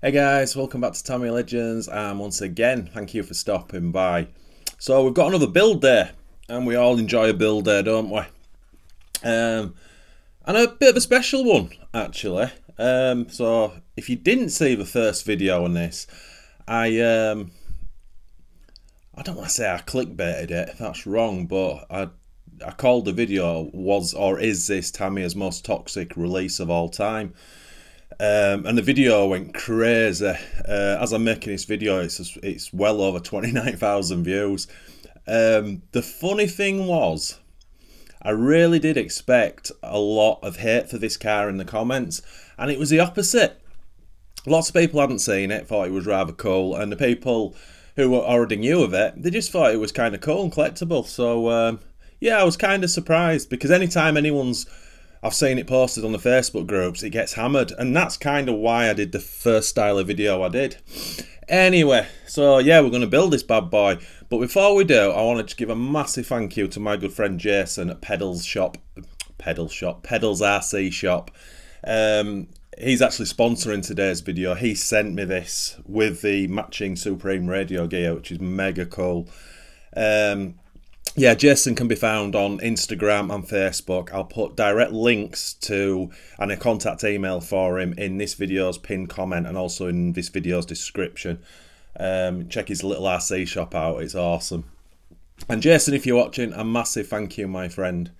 Hey guys, welcome back to Tamiya Legends, and once again, thank you for stopping by. So we've got another build day, and we all enjoy a build day, don't we? And a bit of a special one, actually. So if you didn't see the first video on this, I don't want to say I clickbaited it, that's wrong, but I called the video "Was or Is This Tamiya's Most Toxic Release of All Time?" And the video went crazy. As I'm making this video, it's well over 29,000 views. The funny thing was, I really did expect a lot of hate for this car in the comments, and it was the opposite. Lots of people hadn't seen it, thought it was rather cool, and the people who already knew of it, they just thought it was kind of cool and collectible. So yeah, I was kind of surprised, because anytime I've seen it posted on the Facebook groups, it gets hammered, and that's kind of why I did the first style of video I did. Anyway, so yeah, we're going to build this bad boy, but before we do, I want to just give a massive thank you to my good friend Jason at Pedals RC Shop. He's actually sponsoring today's video. He sent me this with the matching Supreme radio gear, which is mega cool. Yeah, Jason can be found on Instagram and Facebook. I'll put direct links to and a contact email for him in this video's pinned comment and also in this video's description. Check his little RC shop out, it's awesome. And Jason, if you're watching, a massive thank you, my friend.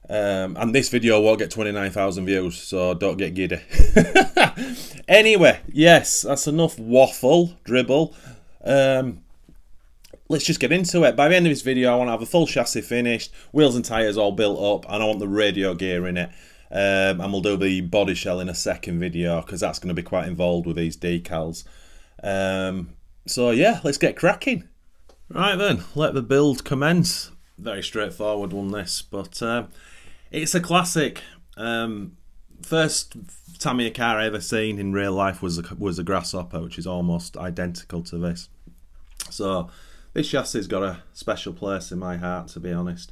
And this video won't get 29,000 views, so don't get giddy. Anyway, yes, that's enough waffle, dribble. Let's just get into it. By the end of this video, I want to have a full chassis finished, wheels and tyres all built up, and I want the radio gear in it. And we'll do the body shell in a second video, because that's going to be quite involved with these decals. So yeah, let's get cracking. Right then, let the build commence. Very straightforward one, this, but it's a classic. First Tamiya car I ever seen in real life was a Grasshopper, which is almost identical to this. So this chassis's got a special place in my heart, to be honest.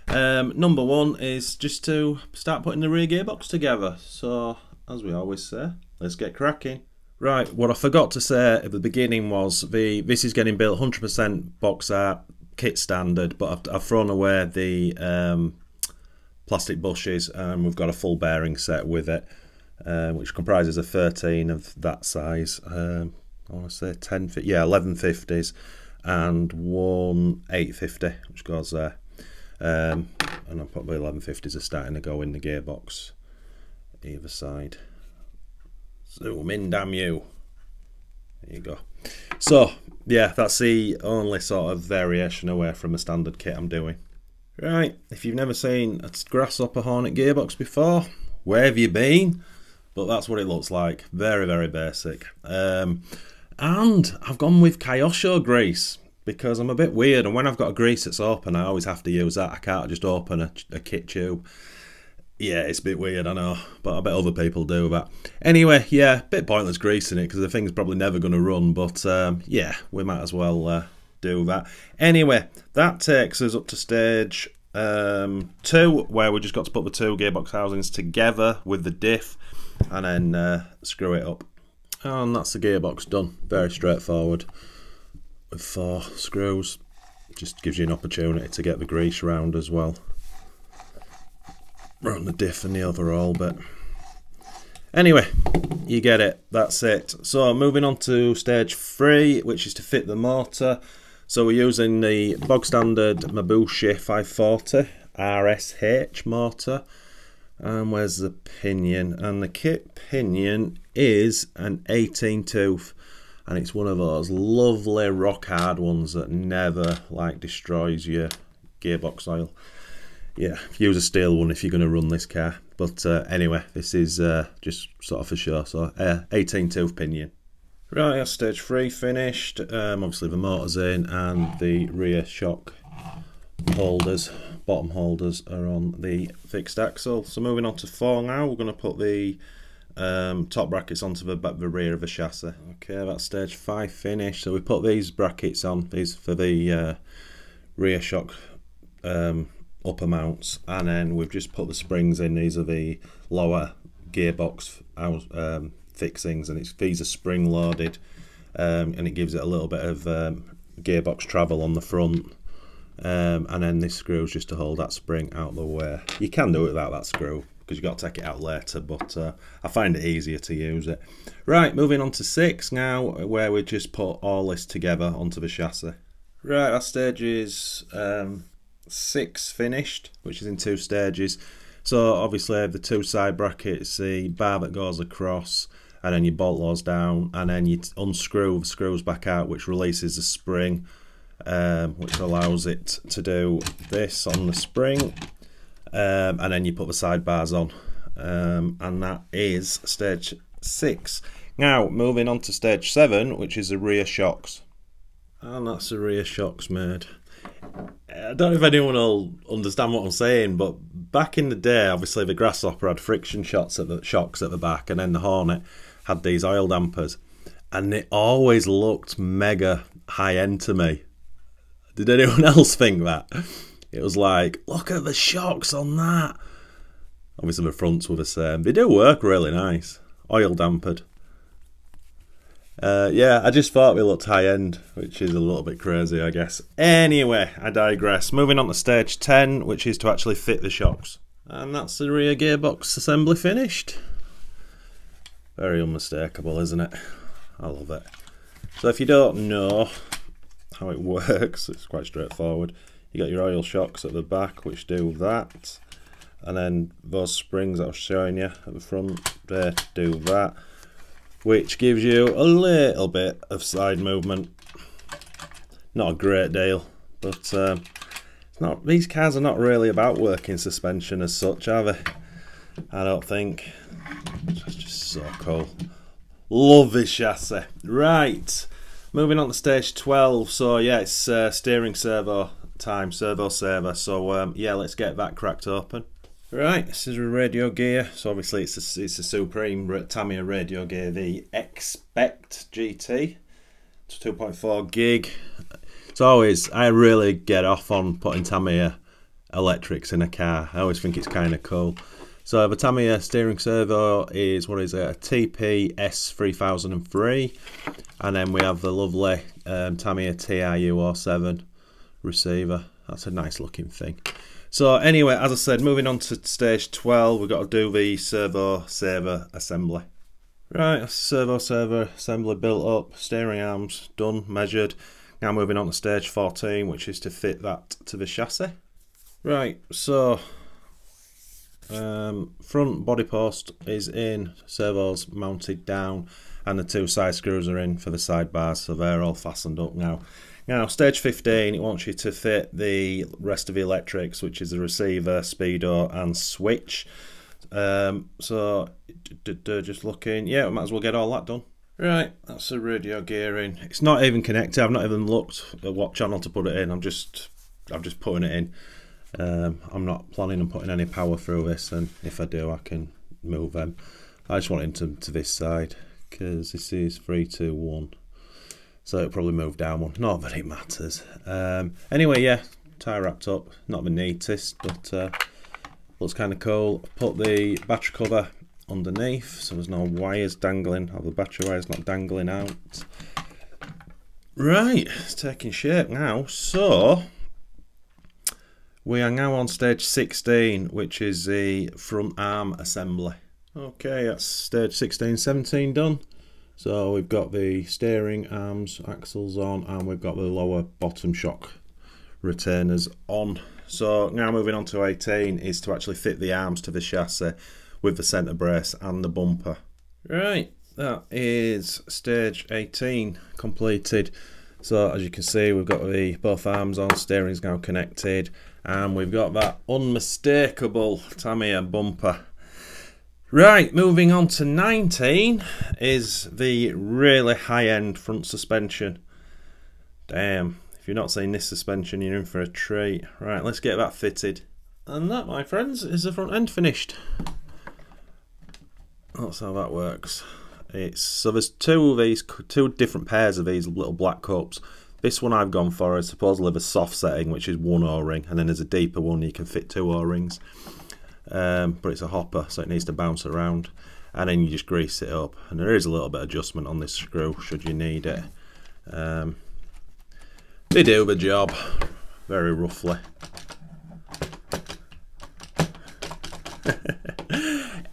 Number one is just to start putting the rear gearbox together. So, as we always say, let's get cracking. Right, what I forgot to say at the beginning was this is getting built 100% box art, kit standard, but I've thrown away the plastic bushes, and we've got a full bearing set with it, which comprises of 13 of that size. I want to say 1150s. And one 850, which goes there, and I'll probably 1150s are starting to go in the gearbox either side. Zoom in, damn you. There you go. So yeah, that's the only sort of variation away from the standard kit I'm doing. Right, if you've never seen a Grasshopper Hornet gearbox before, where have you been? But that's what it looks like. Very, very basic. And I've gone with Kyosho grease, because I'm a bit weird, and when I've got a grease that's open, I always have to use that. I can't just open a kit tube. Yeah, it's a bit weird, I know, but I bet other people do that. Anyway, yeah, bit pointless greasing it, because the thing's probably never going to run, but yeah, we might as well do that. Anyway, that takes us up to stage 2, where we just got to put the two gearbox housings together with the diff, and then screw it up. And that's the gearbox done. Very straightforward with 4 screws. Just gives you an opportunity to get the grease round as well, around the diff and the overall bit. Anyway, you get it. That's it. So moving on to stage 3, which is to fit the motor. So we're using the bog standard Mabushi 540 RSH motor. And where's the pinion? And the kit pinion is an 18 tooth, and it's one of those lovely rock hard ones that never destroys your gearbox oil. Yeah, use a steel one if you're going to run this car. But anyway, this is just sort of for sure. So 18 tooth pinion. Right, that's stage 3 finished. Obviously the motor's in, and the rear shock holders, bottom holders, are on the fixed axle. So moving on to 4 now, we're going to put the top brackets onto the rear of the chassis. Okay, that's stage 5 finished. So we put these brackets on, these for the rear shock upper mounts, and then we've just put the springs in. These are the lower gearbox fixings, and these are spring loaded, and it gives it a little bit of gearbox travel on the front. And then this screw is just to hold that spring out of the way. You can do it without that screw because you've got to take it out later, but I find it easier to use it. Right, moving on to 6 now, where we just put all this together onto the chassis. Right, that stage is 6 finished, which is in 2 stages. So obviously the 2 side brackets, the bar that goes across, and then you bolt those down, and then you unscrew the screws back out, which releases the spring, which allows it to do this on the spring, and then you put the side bars on, and that is stage 6. Now moving on to stage 7, which is the rear shocks, and that's the rear shocks made. I don't know if anyone will understand what I'm saying, but back in the day, obviously the Grasshopper had friction shocks at the back, and then the Hornet had these oil dampers, and it always looked mega high end to me. Did anyone else think that? It was like, look at the shocks on that. Obviously the fronts were the same. They do work really nice, oil dampered. Yeah, I just thought we looked high end, which is a little bit crazy, I guess. Anyway, I digress. Moving on to stage 10, which is to actually fit the shocks. And that's the rear gearbox assembly finished. Very unmistakable, isn't it? I love it. So if you don't know how it works, it's quite straightforward. You got your oil shocks at the back, which do that. And then those springs that I was showing you at the front, they do that, which gives you a little bit of side movement. Not a great deal, but it's not. These cars are not really about working suspension as such, are they? I don't think. It's just so cool. Love this chassis. Right, moving on to stage 12. So yeah, it's steering servo time, servo saver. So yeah, let's get that cracked open. Right, this is a radio gear. So obviously it's a Supreme Tamiya radio gear, the Expect GT. It's 2.4 gig. It's always, I really get off on putting Tamiya electrics in a car. I always think it's kind of cool. So the Tamiya steering servo is, what is it, a TP-S3003, and then we have the lovely Tamiya TRU-07 receiver. That's a nice looking thing. So anyway, as I said, moving on to stage 12, we've got to do the servo saver assembly. Right, that's the servo saver assembly built up, steering arms done, measured. Now moving on to stage 14, which is to fit that to the chassis. Right, so front body post is in, servos mounted down, and the 2 side screws are in for the side bars, so they're all fastened up now. Now stage 15, it wants you to fit the rest of the electrics, which is the receiver, speedo and switch. So just looking, yeah, we might as well get all that done. Right, that's the radio gearing. It's not even connected. I've not even looked at what channel to put it in. I'm just putting it in. I'm not planning on putting any power through this, and if I do, I can move them. I just want it to this side because this is 3, 2, 1, so it'll probably move down one. Not that it matters. Anyway, yeah, tie wrapped up. Not the neatest, but looks kind of cool. Put the battery cover underneath, so there's no wires dangling, or the battery wire's not dangling out. Right, it's taking shape now. So we are now on stage 16, which is the front arm assembly. Okay, that's stage 16, 17 done. So we've got the steering arms, axles on, and we've got the lower bottom shock retainers on. So now moving on to 18 is to actually fit the arms to the chassis with the centre brace and the bumper. Right, that is stage 18 completed. So as you can see, we've got the both arms on, steering's now connected, and we've got that unmistakable Tamiya bumper. Right, moving on to 19 is the really high-end front suspension. Damn, if you're not seeing this suspension, you're in for a treat. Right, let's get that fitted. And that, my friends, is the front end finished. That's how that works. So there's two different pairs of these little black cups. This one I've gone for is supposedly the soft setting, which is 1 O-ring, and then there's a deeper one you can fit 2 O-rings. But it's a hopper, so it needs to bounce around. and then you just grease it up. And there is a little bit of adjustment on this screw should you need it. They do the job very roughly.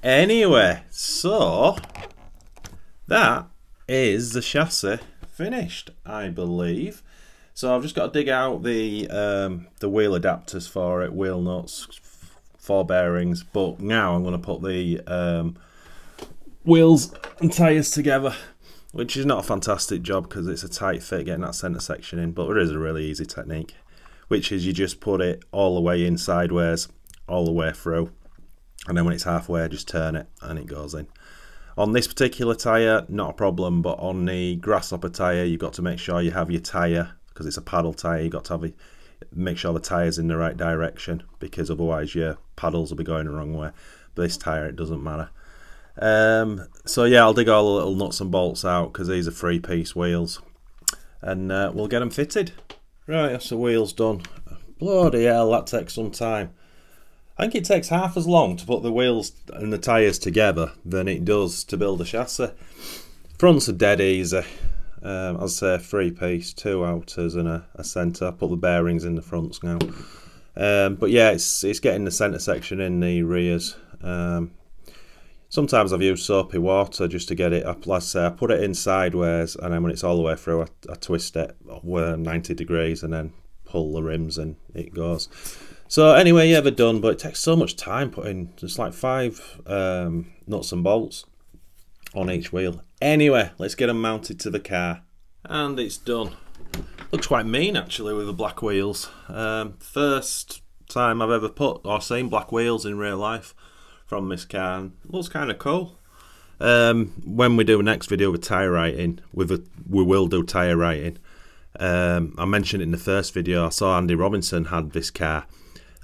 Anyway, so that is the chassis finished, I believe. So I've just got to dig out the wheel adapters for it, wheel nuts, 4 bearings. But now I'm going to put the wheels and tyres together, which is not a fantastic job because it's a tight fit getting that centre section in. But there is a really easy technique, which is you just put it all the way in sideways, all the way through. And then when it's halfway, just turn it and it goes in. On this particular tyre, not a problem, but on the grasshopper tyre, you've got to make sure you have your tyre, because it's a paddle tyre, you've got to make sure the tyre's in the right direction, because otherwise your paddles will be going the wrong way. But this tyre, it doesn't matter. So yeah, I'll dig all the little nuts and bolts out, because these are 3-piece wheels. And we'll get them fitted. Right, that's the wheels done. Bloody hell, that takes some time. I think it takes half as long to put the wheels and the tyres together than it does to build a chassis. Fronts are dead easy. As I say, 3-piece, 2 outers and a centre. I put the bearings in the fronts now. But yeah, it's getting the centre section in the rears. Sometimes I've used soapy water just to get it up. Like I say, I put it in sideways, and then when it's all the way through, I twist it 90 degrees and then pull the rims and it goes. So anyway, yeah, they're done, but it takes so much time putting just like 5 nuts and bolts on each wheel. Anyway, let's get them mounted to the car. And it's done. Looks quite mean actually with the black wheels. First time I've ever put or seen black wheels in real life from this car, and it looks kind of cool. When we do the next video with tyre writing, we will do tyre writing. I mentioned it in the first video. I saw Andy Robinson had this car,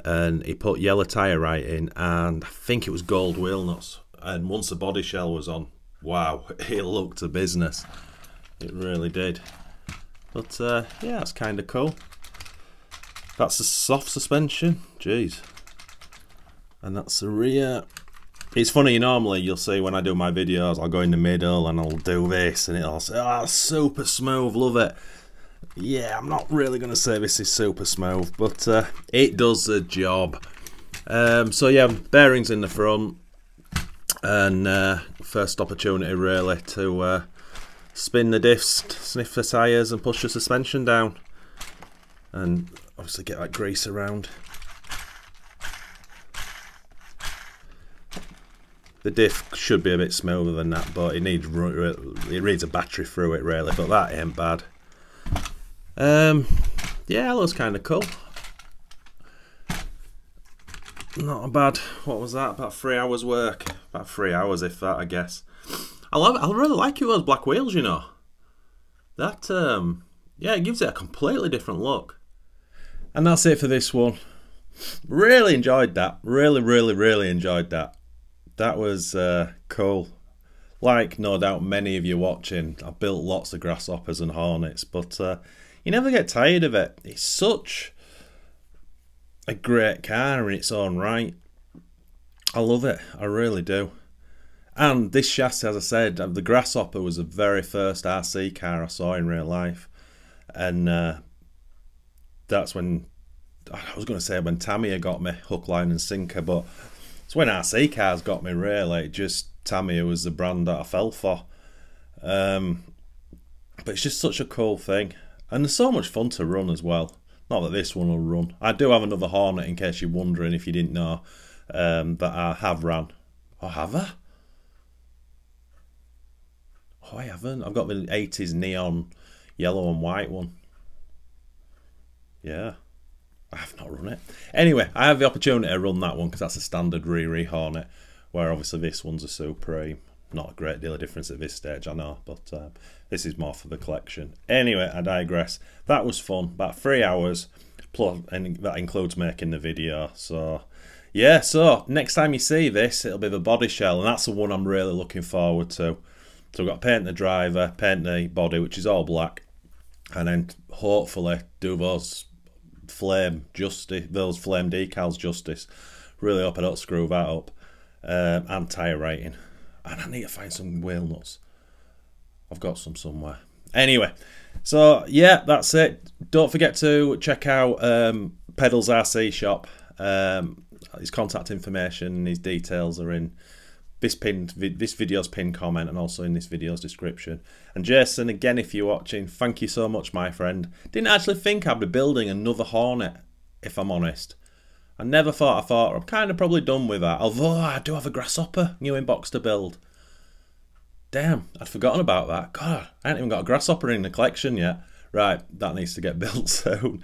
and he put yellow tyre writing, and I think it was gold wheel nuts. And once the body shell was on, wow, it looked a business. It really did. But yeah, that's kind of cool. That's the soft suspension. Jeez. And that's the rear. It's funny, normally you'll see when I do my videos, I'll go in the middle and I'll do this, and it'll say, oh, super smooth, love it. Yeah, I'm not really going to say this is super smooth, but it does the job. So yeah, bearings in the front, and first opportunity really to spin the diffs, sniff the tyres and push the suspension down, and obviously get that grease around. The diff should be a bit smoother than that, but it needs a battery through it really, but that ain't bad. Yeah, it looks kind of cool. Not a bad. What was that? About 3 hours work. About 3 hours, if that, I guess. I love it. I really like it with those black wheels, you know. That yeah, it gives it a completely different look. And that's it for this one. Really enjoyed that. Really enjoyed that. That was cool. Like no doubt many of you watching, I've built lots of grasshoppers and hornets, but you never get tired of it. It's such a great car in its own right. I love it, I really do. And this chassis, as I said, the Grasshopper was the very first RC car I saw in real life. And that's when, I was going to say when Tamiya got me, hook, line and sinker, but it's when RC cars got me really. Just Tamiya was the brand that I fell for. But it's just such a cool thing. And there's so much fun to run as well. Not that this one will run. I do have another Hornet in case you're wondering if you didn't know, that I have ran. Oh, have I? Oh, I haven't. I've got the 80s neon yellow and white one. Yeah. I have not run it. Anyway, I have the opportunity to run that one because that's a standard Riri Hornet, where obviously this one's a Supreme. Not a great deal of difference at this stage, I know, but this is more for the collection. Anyway, I digress. That was fun. About 3 hours, plus, and that includes making the video. So, yeah, so next time you see this, it'll be the body shell, and that's the one I'm really looking forward to. So we've got to paint the driver, paint the body, which is all black, and then hopefully do those flame decals justice. Really hope I don't screw that up. And tyre rating. And I need to find some whale nuts. I've got some somewhere. Anyway, so yeah, that's it. Don't forget to check out Pedals RC shop. His contact information, his details are in this video's pinned comment and also in this video's description. And Jason, again, if you're watching, thank you so much, my friend. Didn't actually think I'd be building another Hornet, if I'm honest. I never thought I'm kind of probably done with that. Although I do have a Grasshopper new inbox to build. Damn, I'd forgotten about that. God, I haven't even got a Grasshopper in the collection yet. Right, that needs to get built soon.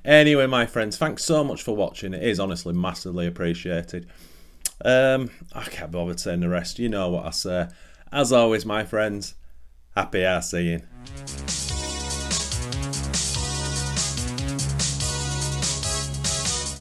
Anyway, my friends, thanks so much for watching. It is honestly massively appreciated. I can't bother saying the rest. You know what I say. As always, my friends, happy RCing.